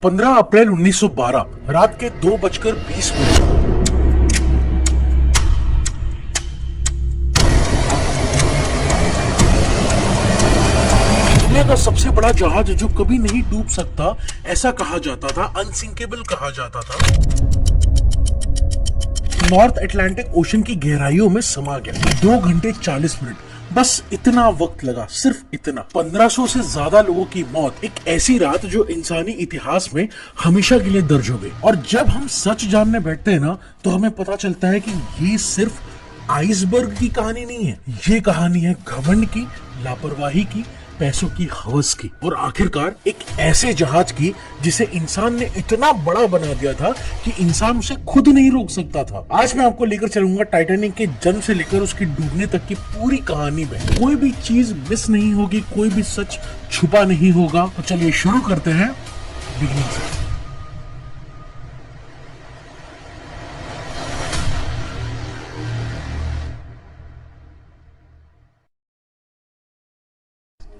15 अप्रैल 1912 रात के 2:20 दुनिया का सबसे बड़ा जहाज जो कभी नहीं डूब सकता, ऐसा कहा जाता था, अनसिंकेबल कहा जाता था, नॉर्थ अटलांटिक ओशन की गहराइयों में समा गया। 2 घंटे 40 मिनट, बस इतना वक्त लगा, सिर्फ इतना। 1500 से ज्यादा लोगों की मौत, एक ऐसी रात जो इंसानी इतिहास में हमेशा के लिए दर्ज हो गई। और जब हम सच जानने बैठते हैं ना, तो हमें पता चलता है कि ये सिर्फ आइसबर्ग की कहानी नहीं है, ये कहानी है घमंड की, लापरवाही की, पैसों की हवस की, और आखिरकार एक ऐसे जहाज की जिसे इंसान ने इतना बड़ा बना दिया था कि इंसान उसे खुद नहीं रोक सकता था। आज मैं आपको लेकर चलूंगा टाइटैनिक के जन्म से लेकर उसके डूबने तक की पूरी कहानी में। कोई भी चीज मिस नहीं होगी, कोई भी सच छुपा नहीं होगा। तो चलिए शुरू करते हैं बिगिनिंग से।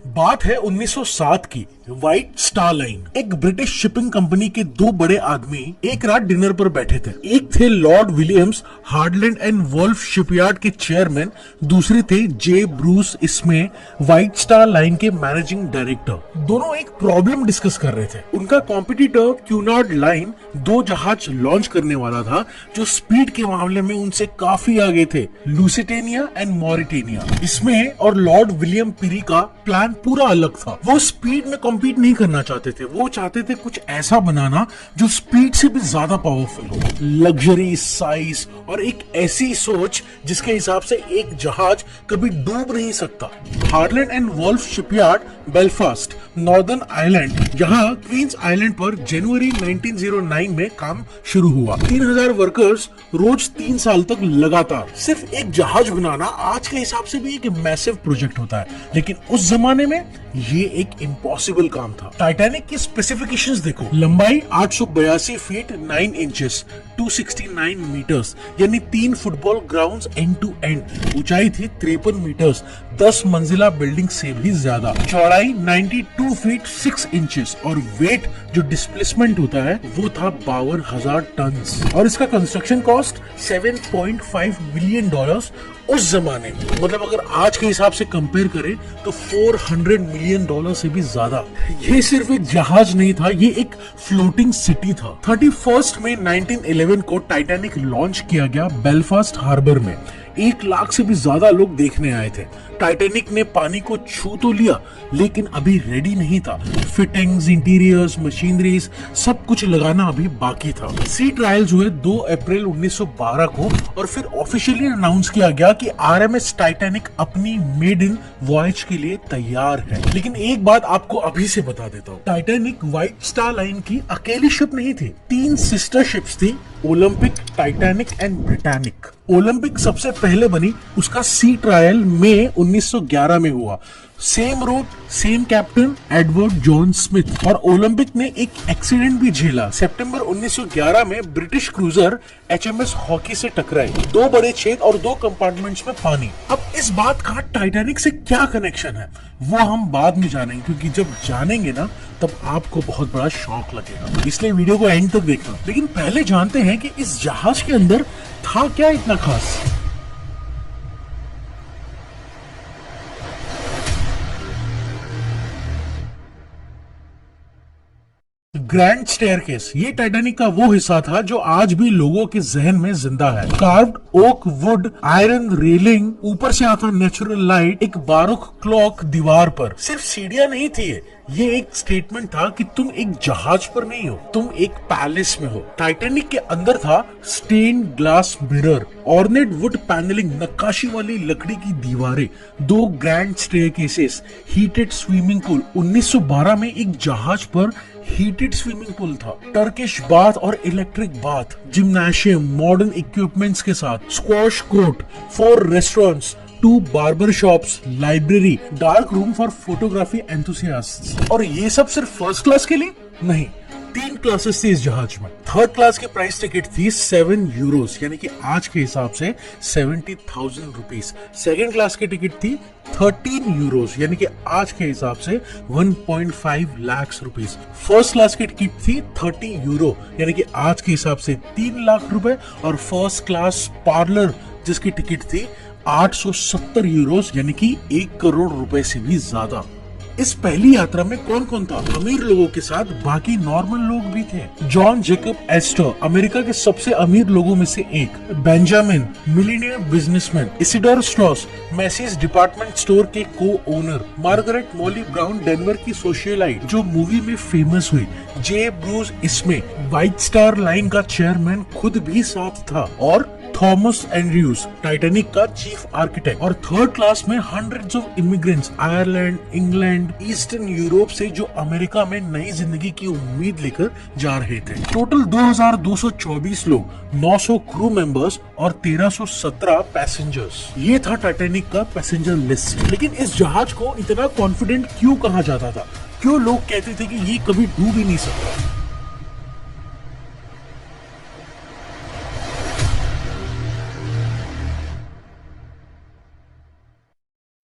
बात है 1907 की। व्हाइट स्टार लाइन, एक ब्रिटिश शिपिंग कंपनी के 2 बड़े आदमी एक रात डिनर पर बैठे थे। एक थे Lord Williams, Harland and Wolff shipyard के चेयरमैन, दूसरे थे J Bruce Ismay, White Star Line के मैनेजिंग डायरेक्टर। दोनों एक प्रॉब्लम डिस्कस कर रहे थे। उनका कॉम्पिटिटर क्यूनार्ड लाइन 2 जहाज लॉन्च करने वाला था जो स्पीड के मामले में उनसे काफी आगे थे, लुसिटेनिया एंड मॉरिटेनिया। इसमें और लॉर्ड विलियम पिरी का प्लान पूरा अलग था। वो स्पीड में कॉम्पीट नहीं करना चाहते थे, वो चाहते थे कुछ ऐसा बनाना जो स्पीड से भी ज्यादा पावरफुल हो। लग्जरी, साइज और एक ऐसी सोच जिसके हिसाब से एक जहाज कभी डूब नहीं सकता। Harland and Wolff shipyard, Belfast, northern Ireland, यहाँ क्वींस आइलैंड पर जनवरी 1909 में काम शुरू हुआ। 3000 वर्कर्स रोज 3 साल तक लगातार। सिर्फ एक जहाज बनाना आज के हिसाब से भी एक मैसिव प्रोजेक्ट होता है, लेकिन उस जमाने में ये एक इम्पॉसिबल काम था। टाइटैनिक की स्पेसिफिकेशंस देखो। लंबाई 882 फीट 9 इंचेस, 269 मीटर्स, यानी 3 football grounds end to end. ऊंचाई थी 53 मीटर्स, 10 मंजिला बिल्डिंग से भी ज्यादा। चौड़ाई 92 फीट 6 इंचेस और वेट जो डिस्प्लेसमेंट होता है वो था 52,000 टन। और इसका कंस्ट्रक्शन कॉस्ट $7.5 मिलियन उस जमाने में। मतलब अगर आज के हिसाब से कंपेयर करें तो $400 मिलियन से भी ज्यादा। ये सिर्फ एक जहाज नहीं था, ये एक फ्लोटिंग सिटी था। 31 मई 1911 को टाइटैनिक लॉन्च किया गया बेलफास्ट हार्बर में। 1 लाख से भी ज्यादा लोग देखने आए थे। टाइटैनिक ने पानी को छू तो लिया, लेकिन अभी रेडी नहीं था। फिटिंग्स, इंटीरियर्स, मशीनरीज सब कुछ लगाना अभी बाकी था। सी ट्रायल्स हुए 2 अप्रैल 1912 को और फिर ऑफिशियली अनाउंस किया गया कि आरएमएस टाइटैनिक अपनी मेड इन वॉयज के लिए तैयार है। लेकिन एक बात आपको अभी से बता देता हूँ, टाइटैनिक व्हाइट स्टार लाइन की अकेली शिप नहीं थी। 3 सिस्टर शिप्स थी, Olympic, Titanic and Britannic. Olympic सबसे पहले बनी, उसका सी ट्रायल मई 1911 में हुआ। Same route, same captain, Edward John Smith. और ओलंपिक ने एक एक्सीडेंट भी झेला। सितंबर 1911 में ब्रिटिश क्रूजर एचएमएस हॉकी से टकराई। 2 बड़े छेद और 2 कंपार्टमेंट्स में पानी। अब इस बात का टाइटैनिक से क्या कनेक्शन है वो हम बाद में जानेंगे, क्योंकि जब जानेंगे ना तब आपको बहुत बड़ा शौक लगेगा। इसलिए वीडियो को एंड तक देखना। लेकिन पहले जानते हैं कि इस जहाज के अंदर था क्या इतना खास। ग्रैंड स्टेयरकेस, ये टाइटैनिक का वो हिस्सा था जो आज भी लोगों के जहन में जिंदा है। Carved oak, wood, iron railing, ऊपर से आता नेचुरल लाइट, एक बारोक क्लॉक दीवार पर। सिर्फ सीढ़ियां नहीं थी ये एक स्टेटमेंट था कि तुम एक जहाज पर नहीं हो, तुम एक पैलेस में हो। टाइटैनिक के अंदर था stained glass mirror, ornate wood panelling, नक्काशी वाली लकड़ी की दीवारें, 2 grand staircases, heated swimming pool. 1912 में एक जहाज पर हीटेड स्विमिंग पूल था, टर्किश बाथ और electric bath, gymnasium, modern equipments के साथ, squash court, 4 restaurants, 2 barber shops, library, dark room for photography enthusiasts. और ये सब सिर्फ फर्स्ट क्लास के लिए नहीं, 3 क्लासेस थी इस जहाज में। थर्ड क्लास की प्राइस टिकट थी 7 यूरोस, यानी कि आज के हिसाब से 70,000 रुपीज। सेकेंड क्लास की टिकट थी 13 यूरोस, यानी कि आज के हिसाब से 1.5 लाख रुपीज। फर्स्ट क्लास की टिकट थी 30 यूरो, यानी कि आज के हिसाब से 3 लाख रुपए। और फर्स्ट क्लास पार्लर जिसकी टिकट थी 870 यूरोस, यानी कि 1 करोड़ रुपए से भी ज्यादा। इस पहली यात्रा में कौन कौन था? अमीर लोगों के साथ बाकी नॉर्मल लोग भी थे। जॉन जेकब एस्टर, अमेरिका के सबसे अमीर लोगों में से एक। Benjamin, millionaire businessman. Isidor Straus, Macy's department store के co-owner. Margaret Molly Brown, Denver की सोशलाइट जो मूवी में फेमस हुई। J Bruce Ismay, White Star Line का चेयरमैन खुद भी साथ था। और थॉमस एंड्रयूज, टाइटैनिक का चीफ आर्किटेक्ट। और थर्ड क्लास में hundreds of immigrants Ireland, England, eastern Europe से जो अमेरिका में नई जिंदगी की उम्मीद लेकर जा रहे थे। टोटल 2224 लोग, 900 क्रू मेंबर्स और 1317 पैसेंजर्स। ये था टाइटैनिक का पैसेंजर लिस्ट। लेकिन इस जहाज को इतना कॉन्फिडेंट क्यों कहा जाता था? क्यों लोग कहते थे कि ये कभी डूब ही नहीं सकता?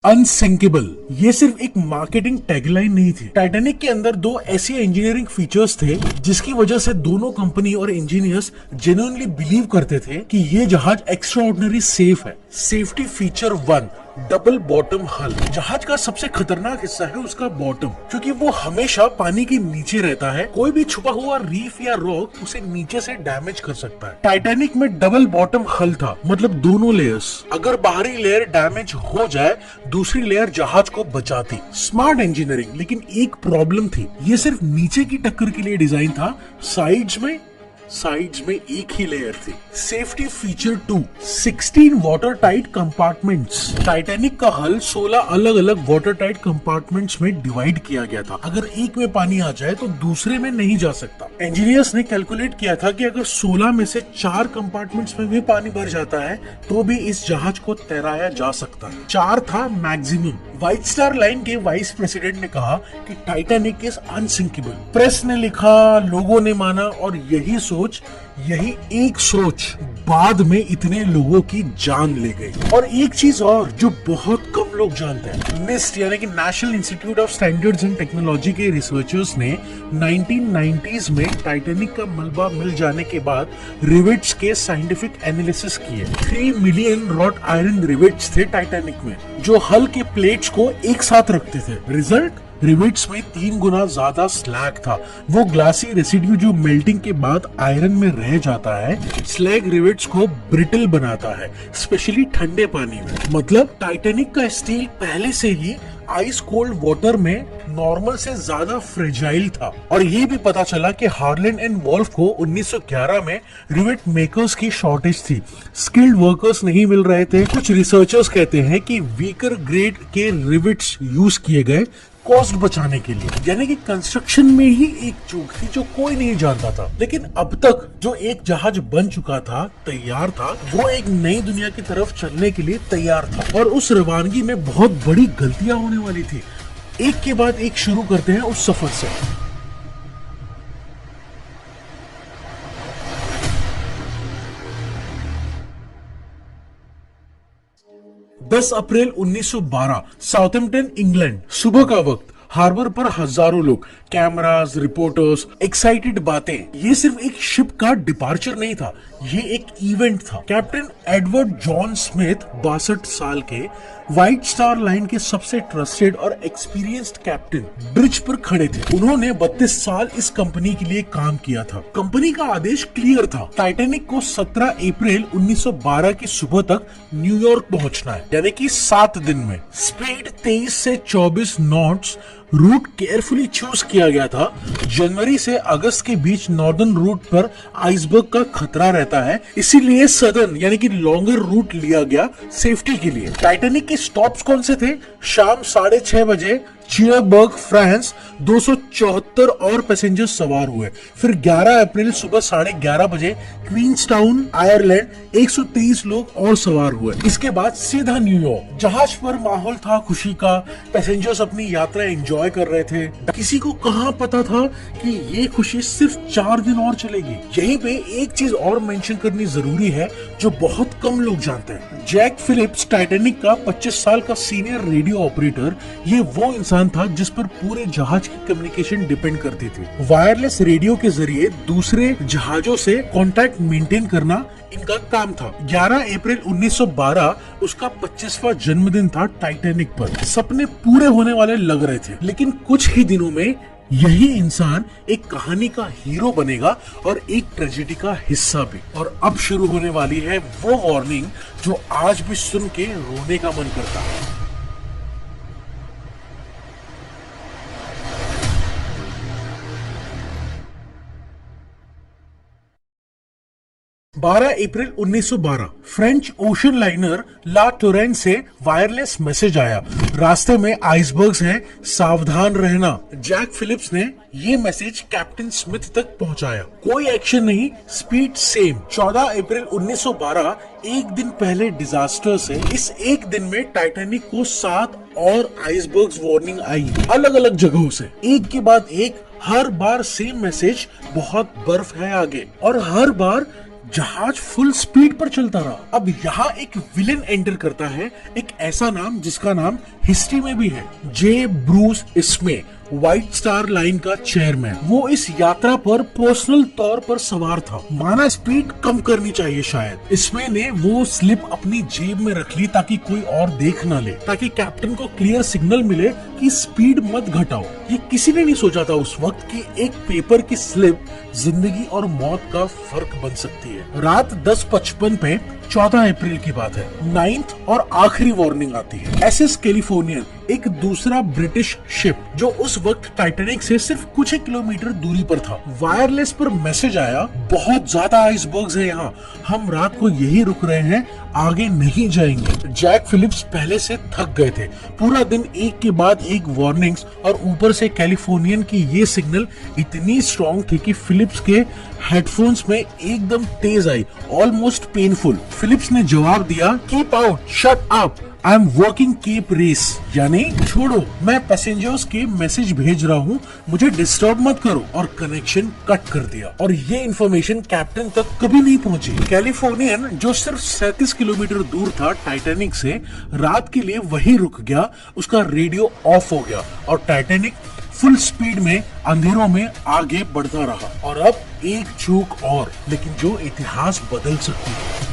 अनसिंकेबल, ये सिर्फ एक मार्केटिंग टैगलाइन नहीं थी। टाइटैनिक के अंदर 2 ऐसे इंजीनियरिंग फीचर्स थे जिसकी वजह से दोनों कंपनी और इंजीनियर्स जेन्युइनली बिलीव करते थे कि ये जहाज एक्स्ट्राऑर्डिनरी सेफ है। सेफ्टी फीचर 1, डबल बॉटम हल। जहाज का सबसे खतरनाक हिस्सा है उसका बॉटम, क्योंकि वो हमेशा पानी के नीचे रहता है। कोई भी छुपा हुआ रीफ या रॉक उसे नीचे से डैमेज कर सकता है। टाइटैनिक में डबल बॉटम हल था, मतलब दोनों लेयर्स। अगर बाहरी लेयर डैमेज हो जाए, दूसरी लेयर जहाज को बचाती। स्मार्ट इंजीनियरिंग, लेकिन एक प्रॉब्लम थी। ये सिर्फ नीचे की टक्कर के लिए डिजाइन था, साइड्स में एक ही लेयर थी। Safety feature 2, 16 water tight compartments. Titanic का हल 16 अलग अलग वाटर टाइट कंपार्टमेंट्स में डिवाइड किया गया था। अगर एक में पानी आ जाए तो दूसरे में नहीं जा सकता। इंजीनियर्स ने कैलकुलेट किया था कि अगर 16 में से 4 कंपार्टमेंट्स में भी पानी भर जाता है तो भी इस जहाज को तैराया जा सकता है। 4 था मैक्सिमम। व्हाइट स्टार लाइन के वाइस प्रेसिडेंट ने कहा कि टाइटैनिक इज अनसिंकेबल। प्रेस ने लिखा, लोगों ने माना, और यही एक सोच बाद में इतने लोगों की जान ले गई। और एक चीज और जो बहुत कम लोग जानते हैं, निस्ट यानी कि national institute of standards and technology के रिसर्चर्स ने 1990s में टाइटैनिक का मलबा मिल जाने के बाद रिवेट्स के साइंटिफिक एनालिसिस किए। 3 मिलियन रॉट आयरन रिवेट्स थे टाइटैनिक में, जो हल के प्लेट्स को एक साथ रखते थे। रिजल्ट, रिवेट्स में 3 गुना ज्यादा स्लैग था। वो ग्लासी रेसिड्यू जो मेल्टिंग के बाद आयरन में रह जाता है, स्लैग रिवेट्स को ब्रिटल बनाता है, स्पेशली ठंडे पानी में। मतलब टाइटैनिक का स्टील पहले से ही आइस कोल्ड वाटर में नॉर्मल से ज्यादा फ्रेजाइल था। और ये भी पता चला कि हार्लैंड एंड वॉल्फ को 1911 में रिवेट मेकर्स की शॉर्टेज थी। स्किल्ड वर्कर्स नहीं मिल रहे थे। कुछ रिसर्चर्स कहते हैं कि वीकर ग्रेड के रिवेट्स यूज किए गए कॉस्ट बचाने के लिए, यानी कि कंस्ट्रक्शन में ही एक चूक थी जो कोई नहीं जानता था। लेकिन अब तक जो एक जहाज बन चुका था, तैयार था, वो एक नई दुनिया की तरफ चलने के लिए तैयार था। और उस रवानगी में बहुत बड़ी गलतियां होने वाली थी। एक के बाद एक शुरू करते हैं उस सफर से। 10 अप्रैल 1912, साउथैम्पटन, इंग्लैंड। सुबह का वक्त, हार्बर पर हजारों लोग, कैमरास, रिपोर्टर्स, एक्साइटेड बातें। ये सिर्फ एक शिप का डिपार्चर नहीं था, ये एक इवेंट था। कैप्टन एडवर्ड जॉन स्मिथ, 62 साल के, व्हाइट स्टार लाइन के सबसे ट्रस्टेड और एक्सपीरियंस्ड कैप्टन, ब्रिज पर खड़े थे। उन्होंने 32 साल इस कंपनी के लिए काम किया था। कंपनी का आदेश क्लियर था, टाइटैनिक को 17 अप्रैल 1912 की सुबह तक न्यूयॉर्क पहुंचना है, यानी कि 7 दिन में। स्पीड 23 से 24 नॉट्स। रूट केयरफुली चूज किया गया था। जनवरी से अगस्त के बीच नॉर्दर्न रूट पर आइसबर्ग का खतरा रहता है, इसीलिए सदर्न यानी कि लॉन्गर रूट लिया गया सेफ्टी के लिए। टाइटैनिक के स्टॉप्स कौन से थे? शाम 6:30 बजे, चियरबर्ग फ्रांस 274 और पैसेंजर्स सवार हुए। फिर 11 अप्रैल सुबह 11:30 बजे क्वींसटाउन आयरलैंड 123 लोग और सवार हुए। इसके बाद सीधा न्यूयॉर्क। जहाज पर माहौल था खुशी का, पैसेंजर्स अपनी यात्रा एंजॉय कर रहे थे। किसी को कहाँ पता था कि ये खुशी सिर्फ 4 दिन और चलेगी। यहीं पे एक चीज और मेंशन करनी जरूरी है जो बहुत कम लोग जानते हैं। जैक फिलिप्स, टाइटैनिक का 25 साल का सीनियर रेडियो ऑपरेटर, ये वो इंसान था जिस पर पूरे जहाज की कम्युनिकेशन डिपेंड करती थी। वायरलेस रेडियो के जरिए दूसरे जहाजों से कांटेक्ट मेंटेन करना इनका काम था। 11 अप्रैल 1912 उसका 25वां जन्मदिन था टाइटैनिक पर। सपने पूरे होने वाले लग रहे थे, लेकिन कुछ ही दिनों में यही इंसान एक कहानी का हीरो बनेगा और एक ट्रेजेडी का हिस्सा भी। और अब शुरू होने वाली है वो वार्निंग जो आज भी सुन के रोने का मन करता है। 12 अप्रैल 1912 फ्रेंच ओशन लाइनर ला टोरैन से वायरलेस मैसेज आया। रास्ते में आइसबर्ग्स हैं, सावधान रहना। जैक फिलिप्स ने ये मैसेज कैप्टन स्मिथ तक पहुंचाया। कोई एक्शन नहीं, स्पीड सेम। 14 अप्रैल 1912 एक दिन पहले डिजास्टर से इस एक दिन में टाइटैनिक को 7 और आइसबर्ग्स वार्निंग आई, अलग अलग जगहों से। एक के बाद एक, हर बार सेम मैसेज, बहुत बर्फ है आगे। और हर बार जहाज फुल स्पीड पर चलता रहा। अब यहाँ एक विलेन एंटर करता है, एक ऐसा नाम जिसका नाम हिस्ट्री में भी है, जे ब्रूस इस्मे, व्हाइट स्टार लाइन का चेयरमैन। वो इस यात्रा पर पर्सनल तौर पर सवार था। माना स्पीड कम करनी चाहिए शायद। इसमें ने वो स्लिप अपनी जेब में रख ली ताकि कोई और देख ना ले, ताकि कैप्टन को क्लियर सिग्नल मिले कि स्पीड मत घटाओ। ये किसी ने नहीं सोचा था उस वक्त कि एक पेपर की स्लिप जिंदगी और मौत का फर्क बन सकती है। रात 10:55 पे 14 अप्रैल की बात है। 9th और आखिरी वार्निंग आती है। एसएस कैलिफोर्नियन, एक दूसरा ब्रिटिश शिप जो उस वक्त टाइटैनिक से सिर्फ कुछ ही किलोमीटर दूरी पर था। वायरलेस पर मैसेज आया, बहुत ज्यादा आइसबर्ग्स है यहाँ, हम रात को यही रुक रहे हैं, आगे नहीं जाएंगे। जैक फिलिप्स पहले से थक गए थे। पूरा दिन एक के बाद एक वार्निंग्स और ऊपर से कैलिफोर्नियन की ये सिग्नल इतनी स्ट्रॉन्ग थी कि फिलिप्स के हेडफोन्स में एकदम तेज आई, ऑलमोस्ट पेनफुल। फिलिप्स ने जवाब दिया, keep out, shut up, I am working Cape Race, यानी छोड़ो, मैं पैसेंजर्स के मैसेज भेज रहा हूँ, मुझे डिस्टर्ब मत करो। और कनेक्शन कट कर दिया। और ये इन्फॉर्मेशन कैप्टन तक कभी नहीं पहुंची। कैलिफोर्नियन जो सिर्फ 37 किलोमीटर दूर था टाइटैनिक से, रात के लिए वही रुक गया। उसका रेडियो ऑफ हो गया और टाइटैनिक फुल स्पीड में अंधेरों में आगे बढ़ता रहा। और अब एक चूक और, लेकिन जो इतिहास बदल सकती है।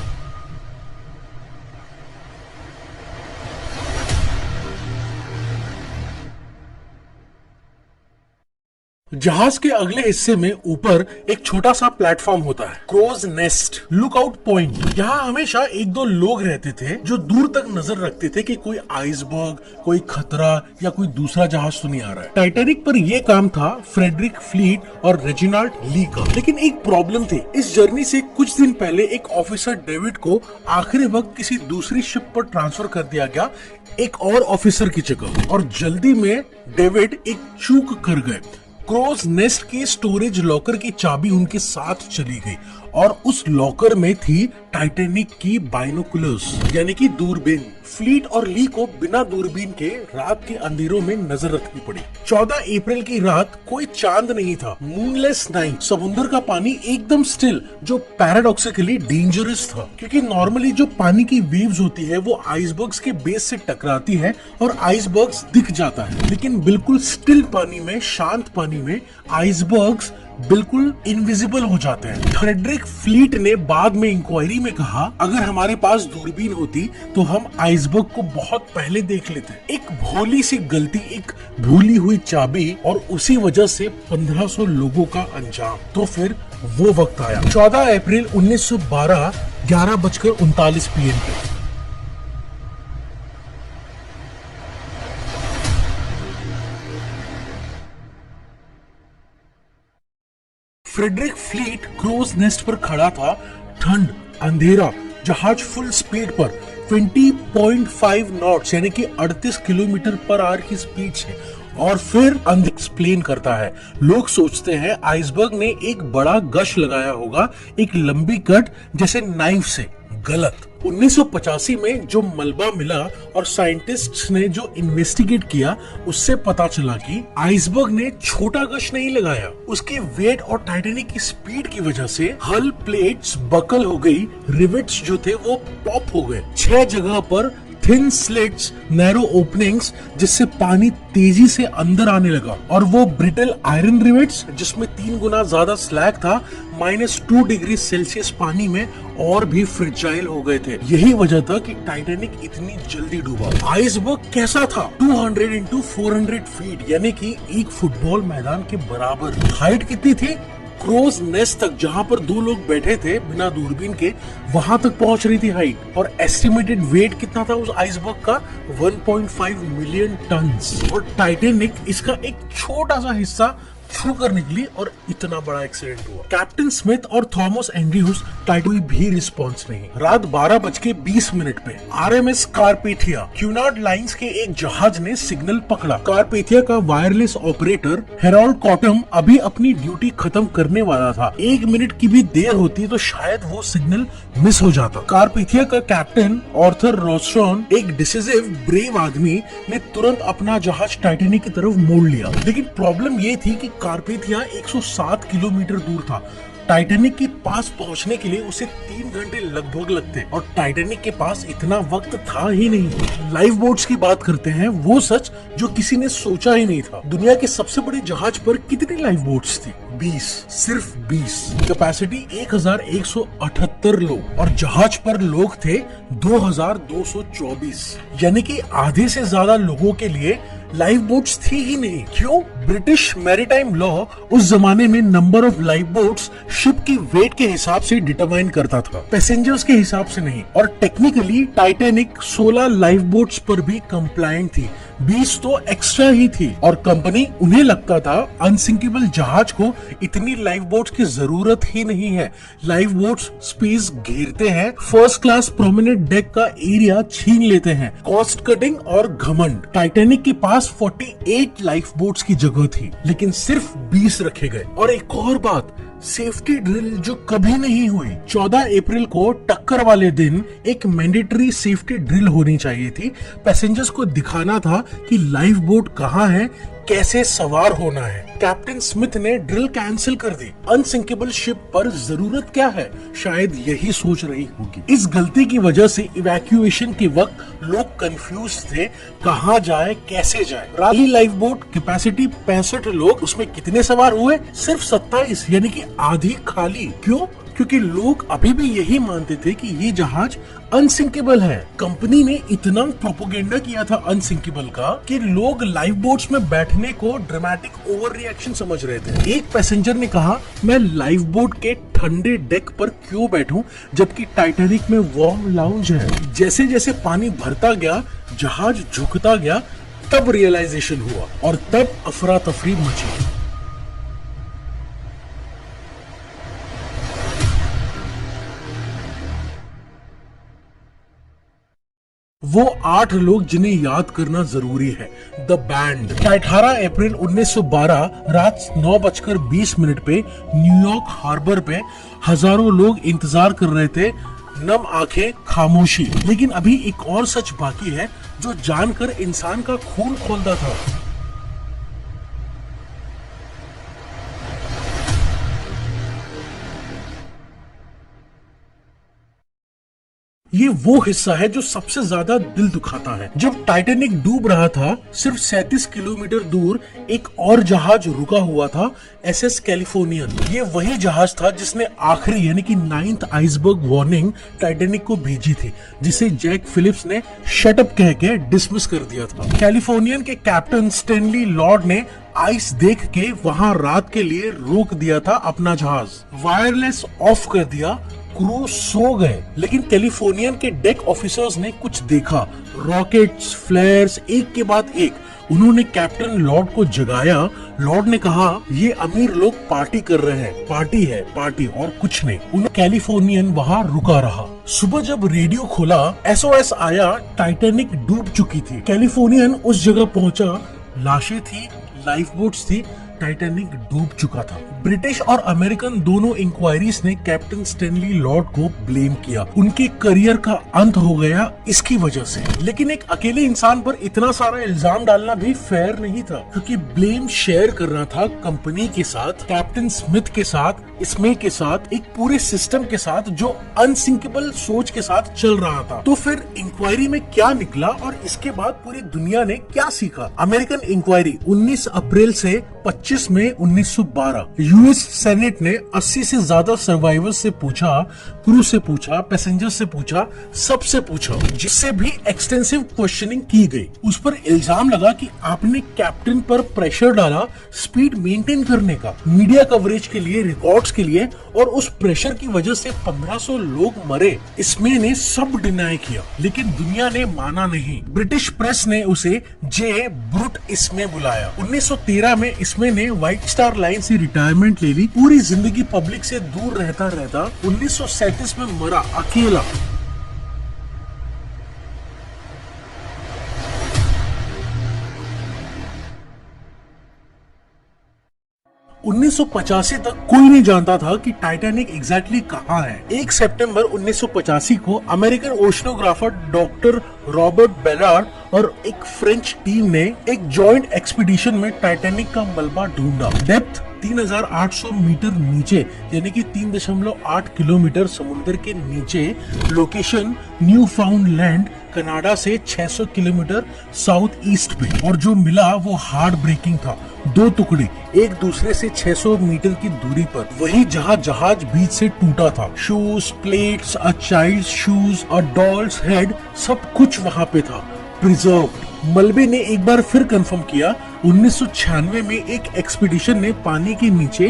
जहाज के अगले हिस्से में ऊपर एक छोटा सा प्लेटफॉर्म होता है, क्रोज नेस्ट, लुकआउट पॉइंट। यहाँ हमेशा एक दो लोग रहते थे जो दूर तक नजर रखते थे कि कोई आइसबर्ग, कोई खतरा या कोई दूसरा जहाज तो नहीं आ रहा है। टाइटैनिक पर यह काम था फ्रेडरिक फ्लीट और रेजिनाल्ड ली का। लेकिन एक प्रॉब्लम थी। इस जर्नी से कुछ दिन पहले एक ऑफिसर डेविड को आखिरी वक्त किसी दूसरी शिप पर ट्रांसफर कर दिया गया, एक और ऑफिसर की जगह। और जल्दी में डेविड एक चूक कर गए। क्रोज नेस्ट की स्टोरेज लॉकर की चाबी उनके साथ चली गई और उस लॉकर में थी टाइटैनिक की बाइनोकुलर्स, यानी कि दूरबीन। फ्लीट और ली को बिना दूरबीन के रात के अंधेरों में नजर रखनी पड़ी। 14 अप्रैल की रात कोई चांद नहीं था, मूनलेस नाइट। समुद्र का पानी एकदम स्टिल, जो पैराडॉक्सिकली डेंजरस था, क्योंकि नॉर्मली जो पानी की वेव्स होती है वो आइसबर्ग्स के बेस से टकराती है और आइसबर्ग्स दिख जाता है। लेकिन बिल्कुल स्टिल पानी में, शांत पानी में आइसबर्ग्स बिल्कुल इनविजिबल हो जाते हैं। फ्रेडरिक फ्लीट ने बाद में इंक्वायरी में कहा, अगर हमारे पास दूरबीन होती तो हम आइसबर्ग को बहुत पहले देख लेते। एक भोली सी गलती, एक भूली हुई चाबी, और उसी वजह से 1500 लोगों का अंजाम। तो फिर वो वक्त आया, 14 अप्रैल 1912, 11:39 PM पे। फ्रेडरिक फ्लीट क्रोज नेस्ट पर खड़ा था। ठंड, अंधेरा, जहाज फुल स्पीड पर 20.5 नॉट्स यानी कि 38 किलोमीटर पर आवर की स्पीड से और फिर अनएक्सप्लेन करता है। लोग सोचते हैं आइसबर्ग ने एक बड़ा गश लगाया होगा, एक लंबी कट जैसे नाइफ से। गलत। 1985 में जो मलबा मिला और साइंटिस्ट्स ने जो इन्वेस्टिगेट किया, उससे पता चला कि आइसबर्ग ने छोटा गश नहीं लगाया। उसके वेट और टाइटेनिक की स्पीड की वजह से हल प्लेट्स बकल हो गई, रिवेट्स जो थे वो पॉप हो गए। 6 जगह पर थिन स्लिट्स, नैरो ओपनिंग्स, जिससे पानी तेजी से अंदर आने लगा। और वो ब्रिटल आयरन रिवेट्स जिसमें 3 गुना ज्यादा स्लैग था, -2 डिग्री सेल्सियस पानी में और भी फ्रिजाइल हो गए थे। यही वजह था कि टाइटैनिक इतनी जल्दी डूबा। आइसबर्ग कैसा था? 200 into 400 फीट, यानी कि एक फुटबॉल मैदान के बराबर। हाइट कितनी थी? क्रोज नेस्ट तक, जहां पर 2 लोग बैठे थे बिना दूरबीन के, वहां तक पहुंच रही थी हाइट। और एस्टिमेटेड वेट कितना था उस आइसबर्ग का? 1.5 मिलियन टन्स। और टाइटैनिक इसका एक छोटा सा हिस्सा छू कर निकली और इतना बड़ा एक्सीडेंट हुआ। कैप्टन स्मिथ और थॉमस एंड्रयूज टाइटल भी रिस्पॉन्स नहीं। रात 12:20 पे आरएमएस कारपेथिया क्यूनार्ड लाइंस के एक जहाज ने सिग्नल पकड़ा। कारपेथिया का वायरलेस ऑपरेटर हेरोल्ड कॉटम अभी अपनी ड्यूटी खत्म करने वाला था। 1 मिनट की भी देर होती तो शायद वो सिग्नल मिस हो जाता। कारपेथिया का कैप्टन आर्थर रोस्ट्रॉन, एक डिसिसिव ब्रेव आदमी, ने तुरंत अपना जहाज टाइटैनिक की तरफ मोड़ लिया। लेकिन प्रॉब्लम ये थी कि कारपेथिया 107 किलोमीटर दूर था। टाइटैनिक के पास पहुंचने के लिए उसे 3 घंटे लगभग लगते, और टाइटैनिक के पास इतना वक्त था ही नहीं। लाइफ बोट्स की बात करते हैं, वो सच जो किसी ने सोचा ही नहीं था। दुनिया के सबसे बड़े जहाज पर कितनी लाइफ बोट्स थी? 20, सिर्फ 20। कैपेसिटी 1178 लोग, और जहाज पर लोग थे 2224, यानी कि आधे से ज्यादा लोगों के लिए लाइफ बोट्स थी ही नहीं। क्यों? ब्रिटिश मैरीटाइम लॉ उस जमाने में number of life boats ship की वेट के हिसाब से डिटरमाइन करता था, पैसेंजर्स के हिसाब से नहीं। और टेक्निकली टाइटैनिक 16 लाइफ बोट्स पर भी कंप्लायंट थी, 20 तो एक्स्ट्रा ही थी। और कंपनी, उन्हें लगता था अनसिंकेबल जहाज को इतनी लाइफ बोट्स की जरूरत ही नहीं है। लाइफ बोट्स स्पेस घेरते हैं, फर्स्ट क्लास प्रोमिनेंट डेक का एरिया छीन लेते हैं। कॉस्ट कटिंग और घमंड। टाइटैनिक के पास 48 लाइफ बोट्स की जगह थी, लेकिन सिर्फ 20 रखे गए। और एक और बात, सेफ्टी ड्रिल जो कभी नहीं हुई। 14 अप्रैल को टक्कर वाले दिन एक मैंडेटरी सेफ्टी ड्रिल होनी चाहिए थी। पैसेंजर्स को दिखाना था कि लाइफ बोट कहाँ है, कैसे सवार होना है। कैप्टन स्मिथ ने ड्रिल कैंसिल कर दी। अनसिंकेबल शिप पर जरूरत क्या है, शायद यही सोच रही होगी। इस गलती की वजह से इवैक्यूएशन के वक्त लोग कंफ्यूज थे, कहाँ जाए, कैसे जाए। राली लाइफ बोट कैपेसिटी 65 लोग, उसमें कितने सवार हुए? सिर्फ 27, यानी कि आधी खाली। क्यों? क्योंकि लोग अभी भी यही मानते थे कि ये जहाज अनसिंकेबल है। कंपनी ने इतना प्रोपोगेंडा किया था अनसिंकेबल का कि लोग लाइफ बोट्स में बैठने को ड्रामेटिक ओवर रिएक्शन समझ रहे थे। एक पैसेंजर ने कहा, मैं लाइफ बोट के ठंडे डेक पर क्यों बैठूं जबकि टाइटैनिक में वार्म लाउंज है। जैसे जैसे पानी भरता गया, जहाज झुकता गया, तब रियलाइजेशन हुआ और तब अफरा तफरी मची। वो 8 लोग जिन्हें याद करना जरूरी है। The band. 18 अप्रैल 1912 रात 9:20 पे न्यूयॉर्क हार्बर पे हजारों लोग इंतजार कर रहे थे, नम आंखें, खामोशी। लेकिन अभी एक और सच बाकी है जो जानकर इंसान का खून खौलता था। ये वो हिस्सा है जो सबसे ज्यादा दिल दुखाता है। जब टाइटैनिक डूब रहा था, सिर्फ 37 किलोमीटर दूर एक और जहाज रुका हुआ था, एसएस कैलिफोर्नियन। ये वही जहाज था जिसने आखिरी यानी कि 9th आइसबर्ग वार्निंग टाइटैनिक को भेजी थी, जिसे जैक फिलिप्स ने शट अप कह के डिसमिस कर दिया था। कैलिफोर्नियन के कैप्टन स्टैनली लॉर्ड ने आइस देख के वहां रात के लिए रोक दिया था अपना जहाज, वायरलेस ऑफ कर दिया, क्रू सो गए। लेकिन कैलिफोर्नियन के डेक ऑफिसर्स ने कुछ देखा, रॉकेट्स, फ्लेयर्स, एक के बाद एक। उन्होंने कैप्टन लॉर्ड को जगाया। लॉर्ड ने कहा, ये अमीर लोग पार्टी कर रहे हैं, पार्टी है, पार्टी और कुछ नहीं। उन्हें कैलिफोर्नियन वहां रुका रहा। सुबह जब रेडियो खोला, एसओएस आया, टाइटैनिक डूब चुकी थी। कैलिफोर्नियन उस जगह पहुंचा लाशें थी, लाइफ बोट्स थी, टाइटैनिक डूब चुका था। ब्रिटिश और अमेरिकन दोनों इंक्वायरीज ने कैप्टन स्टैनली लॉर्ड को ब्लेम किया। उनके करियर का अंत हो गया इसकी वजह से। लेकिन एक अकेले इंसान पर इतना सारा इल्जाम डालना भी फेयर नहीं था, क्योंकि ब्लेम शेयर करना था कंपनी के साथ, कैप्टन स्मिथ के साथ, इसमें के साथ, एक पूरे सिस्टम के साथ जो अनसिंकेबल सोच के साथ चल रहा था। तो फिर इंक्वायरी में क्या निकला और इसके बाद पूरी दुनिया ने क्या सीखा? अमेरिकन इंक्वायरी 19 अप्रैल से 25 मई 1912। यूएस सेनेट ने 80 से ज्यादा सर्वाइवर से पूछा, क्रू से पूछा, पैसेंजर से पूछा, सबसे पूछा, जिससे भी एक्सटेंसिव क्वेश्चनिंग की गई। उस पर इल्जाम लगा कि आपने कैप्टन पर प्रेशर डाला स्पीड मेंटेन करने का, मीडिया कवरेज के लिए, रिकॉर्ड्स के लिए, और उस प्रेशर की वजह से 1500 लोग मरे। इसमें ने सब डिनाई किया, लेकिन दुनिया ने माना नहीं। ब्रिटिश प्रेस ने उसे जे ब्रूट इसमें बुलाया। 1913 में इसमें ने व्हाइट स्टार लाइन से रिटायरमेंट ले ली। पूरी जिंदगी पब्लिक से दूर रहता 1937 में मरा अकेला। उन्नीस तक कोई नहीं जानता था कि टाइटैनिक एग्जैक्टली कहाँ है। 1 सितंबर 1985 को अमेरिकन ओशनोग्राफर डॉक्टर रॉबर्ट बेलार्ड और एक फ्रेंच टीम ने एक जॉइंट एक्सपीडिशन में टाइटैनिक का मलबा ढूंढा। डेप्थ 3800 मीटर नीचे, यानी कि 3.8 किलोमीटर समुद्र के नीचे। लोकेशन न्यू फाउंडलैंड, कनाडा से 600 किलोमीटर साउथ ईस्ट पे। और जो मिला वो हार्ट ब्रेकिंग था। 2 टुकड़े एक दूसरे से 600 मीटर की दूरी पर, वही जहाँ जहाज बीच से टूटा था। Shoes, plates, a child's shoes और डॉल्स हेड, सब कुछ वहाँ पे था, प्रिजर्व्ड। मलबे ने एक बार फिर कंफर्म किया। 1996 में एक एक्सपीडिशन ने पानी के नीचे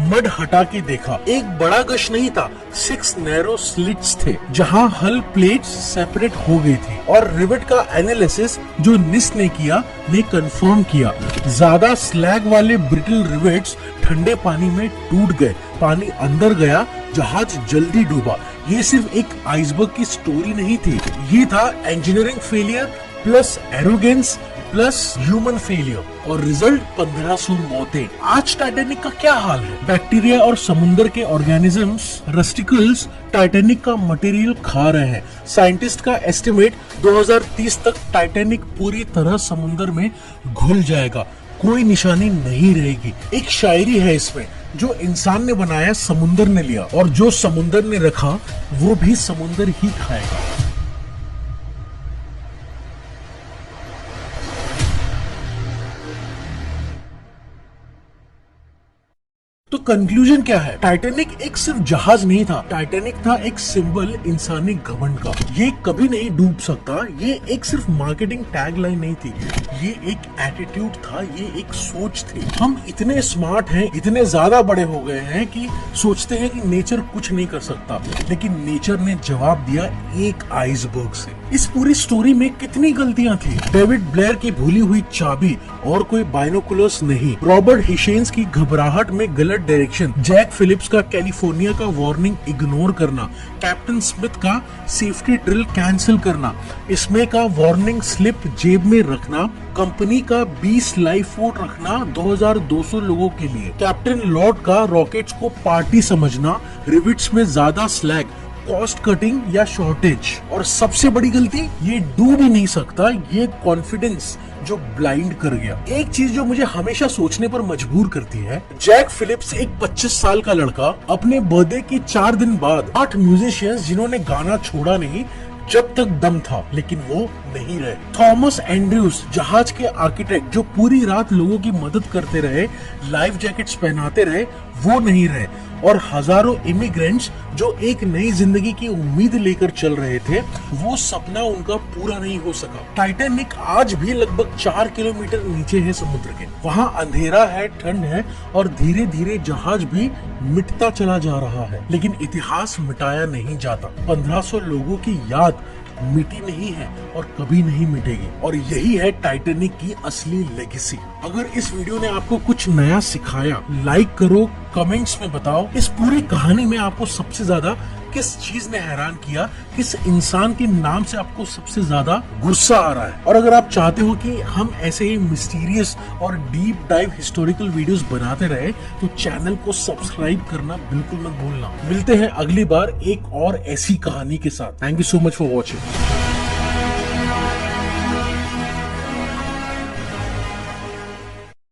मड हटा के देखा। एक बड़ा गश नहीं था, 6 नैरो स्लिट्स थे, जहां हल प्लेट्स सेपरेट हो गई थी। और रिवेट का एनालिसिस जो निस ने किया, ने कंफर्म किया, ज्यादा स्लैग वाले ब्रिटल रिवेट्स ठंडे पानी में टूट गए, पानी अंदर गया, जहाज जल्दी डूबा। ये सिर्फ एक आइसबर्ग की स्टोरी नहीं थी, ये था engineering failure plus arrogance plus human failure, और रिजल्ट 1500 मौतें। आज टाइटैनिक का क्या हाल है? बैक्टीरिया और समुद्र के ऑर्गेनिजम्स, रस्टिकल्स, टाइटैनिक का मटेरियल खा रहे हैं। साइंटिस्ट का एस्टिमेट 2030 तक टाइटैनिक पूरी तरह समुद्र में घुल जाएगा, कोई निशानी नहीं रहेगी। एक शायरी है इसमें, जो इंसान ने बनाया समुद्र ने लिया, और जो समुद्र ने रखा वो भी समुद्र ही खाएगा। तो कंक्लूजन क्या है? टाइटैनिक एक सिर्फ जहाज नहीं था, टाइटैनिक था एक सिंबल इंसानी घमंड का। ये कभी नहीं डूब सकता, ये एक सिर्फ मार्केटिंग टैगलाइन नहीं थी, ये एक एटीट्यूड था, ये एक सोच थी। हम इतने स्मार्ट हैं, इतने ज्यादा बड़े हो गए हैं कि सोचते हैं कि नेचर कुछ नहीं कर सकता, लेकिन नेचर ने जवाब दिया एक आइसबर्ग से। इस पूरी स्टोरी में कितनी गलतियां थी? डेविड ब्लेयर की भूली हुई चाबी, और कोई बाइनोकुलर्स नहीं। रॉबर्ट हिशेन्स की घबराहट में गलत डायरेक्शन, जैक फिलिप्स का कैलिफोर्निया का वार्निंग इग्नोर करना, कैप्टन स्मिथ का सेफ्टी ड्रिल कैंसिल करना, इसमें का वार्निंग स्लिप जेब में रखना, कंपनी का 20 लाइफ वोट रखना 2200 लोगों के लिए, कैप्टन लॉर्ड का रॉकेट्स को पार्टी समझना, रिविट्स में ज्यादा स्लैग, कॉस्ट कटिंग या शॉर्टेज, और सबसे बड़ी गलती, ये डूब ही नहीं सकता, ये कॉन्फिडेंस जो ब्लाइंड कर गया। एक चीज जो मुझे हमेशा सोचने पर मजबूर करती है, जैक फिलिप्स एक 25 साल का लड़का, अपने बर्थडे के 4 दिन बाद 8 म्यूजिशियंस जिन्होंने गाना छोड़ा नहीं जब तक दम था, लेकिन वो नहीं रहे। थॉमस एंड्रयूज, जहाज के आर्किटेक्ट, जो पूरी रात लोगों की मदद करते रहे, लाइफ जैकेट्स पहनाते रहे, वो नहीं रहे। और हजारों इमिग्रेंट्स जो एक नई जिंदगी की उम्मीद लेकर चल रहे थे, वो सपना उनका पूरा नहीं हो सका। टाइटैनिक आज भी लगभग 4 किलोमीटर नीचे है समुद्र के। वहाँ अंधेरा है, ठंड है, और धीरे धीरे जहाज भी मिटता चला जा रहा है, लेकिन इतिहास मिटाया नहीं जाता। 1500 लोगों की याद मिटी नहीं है और कभी नहीं मिटेगी, और यही है टाइटैनिक की असली लेगेसी। अगर इस वीडियो ने आपको कुछ नया सिखाया, लाइक करो, कमेंट्स में बताओ इस पूरी कहानी में आपको सबसे ज्यादा किस चीज ने हैरान किया, किस इंसान के नाम से आपको सबसे ज्यादा गुस्सा आ रहा है। और अगर आप चाहते हो कि हम ऐसे ही मिस्टीरियस और डीप डाइव हिस्टोरिकल वीडियोस बनाते रहे तो चैनल को सब्सक्राइब करना बिल्कुल मत भूलना। मिलते हैं अगली बार एक और ऐसी कहानी के साथ। Thank you so much for watching.